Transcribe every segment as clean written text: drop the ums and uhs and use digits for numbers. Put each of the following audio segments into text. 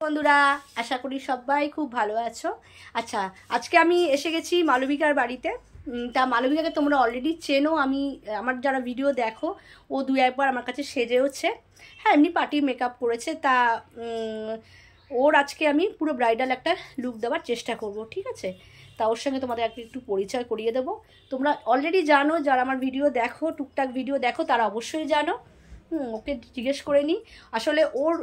বন্ধুরা আশা করি সবাই খুব ভালো আছো। আচ্ছা, আজকে আমি এসে গেছি মালবিকার বাড়িতে। তা মালবিকাকে তোমরা অলরেডি চেনো, আমার যারা ভিডিও দেখো ও দু একবার আমার কাছে সেজেওছে। হ্যাঁ, এমনি পার্টি মেকআপ করেছে। তা ওর আজকে আমি পুরো ব্রাইডাল একটা লুক দেওয়ার চেষ্টা করব, ঠিক আছে? তা ওর সঙ্গে তোমাদের একটু পরিচয় করিয়ে দেবো। তোমরা অলরেডি জানো, যারা আমার ভিডিও দেখো, টুকটাক ভিডিও দেখো, তারা অবশ্যই জানো। ওকে জিজ্ঞেস করে নিই। আসলে ওর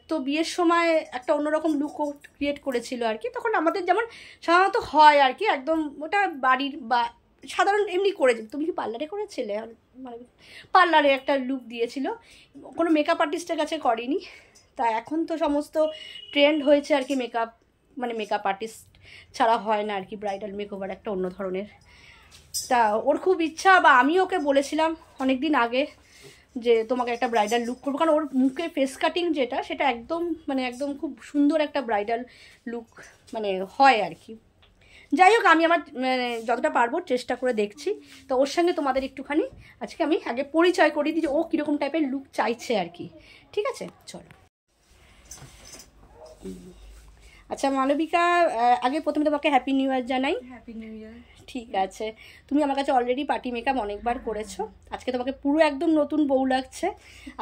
তো বিয়ের সময় একটা অন্যরকম লুক ক্রিয়েট করেছিল আর কি। তখন আমাদের যেমন সাধারণত হয় আর কি, একদম ওটা বাড়ির বা সাধারণ এমনি করে। তুমি কি পার্লারে করেছিলে? মানে পার্লারে একটা লুক দিয়েছিল, কোনো মেকআপ আর্টিস্টের কাছে করেনি। তা এখন তো সমস্ত ট্রেন্ড হয়েছে আর কি, মেকআপ আর্টিস্ট ছাড়া হয় না আর কি। ব্রাইডাল মেকওভার একটা অন্য ধরনের। তা ওর খুব ইচ্ছা, বা আমি ওকে বলেছিলাম অনেক দিন আগে যে তোমাকে একটা ব্রাইডাল লুক করবো, কারণ ওর মুখে ফেস কাটিং যেটা, সেটা একদম খুব সুন্দর একটা ব্রাইডাল লুক হয় আর কি। যাই হোক, আমি আমার যতটা পারবো চেষ্টা করে দেখছি। তো ওর সঙ্গে তোমাদের একটুখানি আজকে আমি আগে পরিচয় করিয়ে দিই যে ও কীরকম টাইপের লুক চাইছে আর কি, ঠিক আছে? চলো। আচ্ছা মালবিকা, আগে প্রথমে তোমাকে হ্যাপি নিউ ইয়ার জানাই। Happy new year. ঠিক আছে, তুমি আমার কাছে অলরেডি পার্টি মেকআপ অনেকবার করেছো, আজকে তোমাকে পুরো একদম নতুন বউ লাগছে।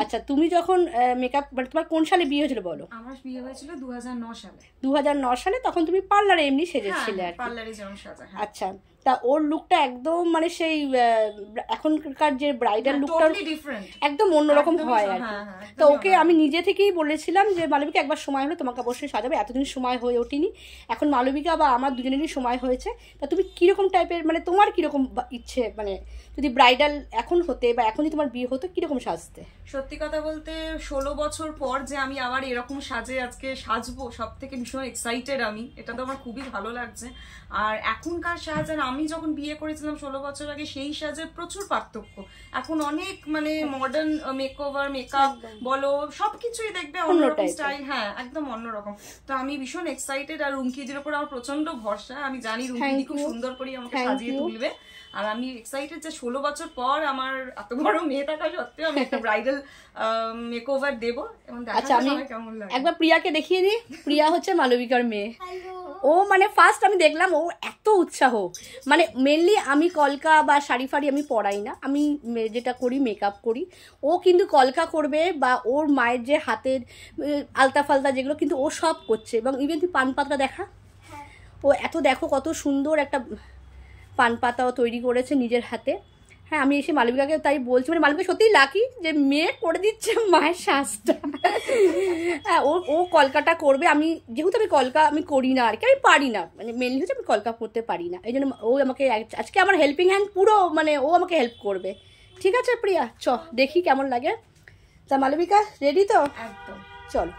আচ্ছা, তুমি যখন মেকআপ তোমার কোন সালে বিয়ে হয়েছিল বলো? আমার বিয়ে হয়েছিল 2009 সালে। 2009 সালে তখন তুমি পার্লারে এমনি সেজেছিলে আর কি? পার্লারে যেমন সাজা। আচ্ছা, তা ওর লুকটা একদম সেই এখনকার যে ব্রাইডাল লুকটা একদম অন্যরকম হয় আর কি। তো ওকে আমি নিজে থেকেই বলেছিলাম যে মালবিকা একবার সময় হলে তোমাকে অবশ্যই সাজাবে। এতদিন সময় হয়ে ওঠেনি, এখন মালবিকা বা আমার দুজনেরই সময় হয়েছে। তা তুমি কিরকম টাইপের, তোমার কিরকম ইচ্ছে, যদি ব্রাইডাল এখন হতে বা এখন যদি তোমার বিয়ে হতো, কিরকম সাজতে? সত্যি কথা বলতে 16 বছর পর যে আমি আবার এরকম সাজে আজকে সাজবো, সব থেকে ভীষণ এক্সাইটেড আমি। এটা তো আমার খুবই ভালো লাগছে। আর এখনকার সাজ আর আমি যখন বিয়ে করেছিলাম 16 বছর আগে, সেই সাজের প্রচুর পার্থক্য। এখন অনেক মডার্ন মেকওভার, মেকআপ বলো, সবকিছুই দেখবে অন্যরকম স্টাইল। হ্যাঁ, একদম অন্যরকম। তো আমি ভীষণ এক্সাইটেড। আর রুমকিজির উপর আমার প্রচন্ড ভরসা। আমি জানি রুমকিজি খুব সুন্দর করে আমাকে সাজিয়ে তুলবে। আর আমি এক্সাইটেড যে 16 বছর পর আমার এত বড় মেয়ে থাকা সত্ত্বেও আমি একটা ব্রাইডাল মেকওভার দেবো। এবং আচ্ছা, আমি একবার প্রিয়াকে দেখিয়ে দিই। প্রিয়া হচ্ছে মালবিকার মেয়ে। ও ফার্স্ট আমি দেখলাম ও এত উৎসাহ। মেনলি আমি কলকা বা শাড়ি ফাড়ি আমি পরাই না, আমি যেটা করি মেকআপ করি। ও কিন্তু কলকা করবে, বা ওর মায়ের যে হাতের আলতা ফালতা যেগুলো, কিন্তু ও সব করছে। এবং ইভেন তুই পান পাতা দেখা, ও এত দেখো কত সুন্দর একটা পান পাতাও তৈরি করেছে নিজের হাতে। হ্যাঁ, আমি এসে মালবিকাকে তাই বলছি, মালবিকা সত্যিই লাকি যে মেয়ে করে দিচ্ছে মায়ের সাজটা। হ্যাঁ, ও কলকাটা করবে। যেহেতু আমি কলকা আমি করি না আর কি, আমি পারি না, মেনলি হচ্ছে আমি কলকা করতে পারি না। এই জন্য ও আমাকে আজকে আমার হেল্পিং হ্যান্ড পুরো, ও আমাকে হেল্প করবে। ঠিক আছে প্রিয়া, দেখি কেমন লাগে। তা মালবিকা রেডি তো? একদম, চল।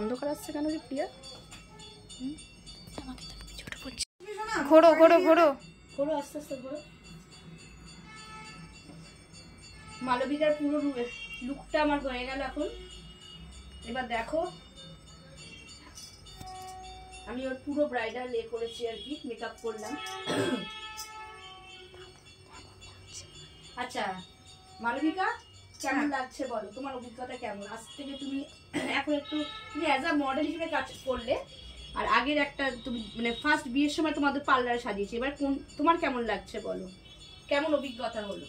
অন্ধকার আসছে কেন রে প্রিয়া? ঘোরো ঘোরো ঘোরো ঘোরো, আস্তে আস্তে ঘোরো। মালবিকার পুরো লুকটা আমার হয়ে গেল এখন। এবার দেখো, আমি ওর পুরো ব্রাইডাল করেছি আর কি, মেকআপ করলাম। আচ্ছা, মালবিকা কেমন লাগছে বলো, তোমার অভিজ্ঞতা কেমন? আজ থেকে তুমি এখন একটু তুমি অ্যাজ আ মডেল হিসেবে কাজ করলে, আর আগের একটা তুমি মানে ফার্স্ট বিয়ের সময় তোমাদের পার্লার সাজিয়েছে, এবার কোন তোমার কেমন লাগছে বলো, কেমন অভিজ্ঞতা হলো?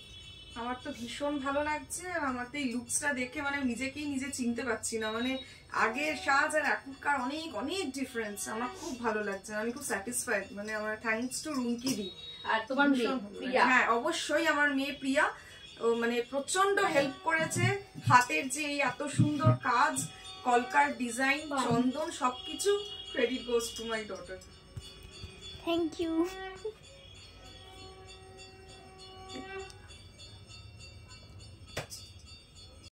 আমার তো ভীষণ ভালো লাগছে। আর আমার তো এই লুকসটা দেখে মানে নিজেকেই নিজে চিনতে পারছি না, মানে আগের সাজ আর এখনকার অনেক অনেক ডিফারেন্স। আমার খুব ভালো লাগছে, আমি খুব স্যাটিসফাইড। মানে আমার থ্যাঙ্কস টু রুমকি দি। আর তোমার মেয়ে প্রিয়া? হ্যাঁ অবশ্যই, আমার মেয়ে প্রিয়া ও মানে প্রচন্ড হেল্প করেছে। হাতের যে এই এত সুন্দর কাজ, কলকার ডিজাইন, চন্দন, সবকিছু credit goes to my daughter. Thank you.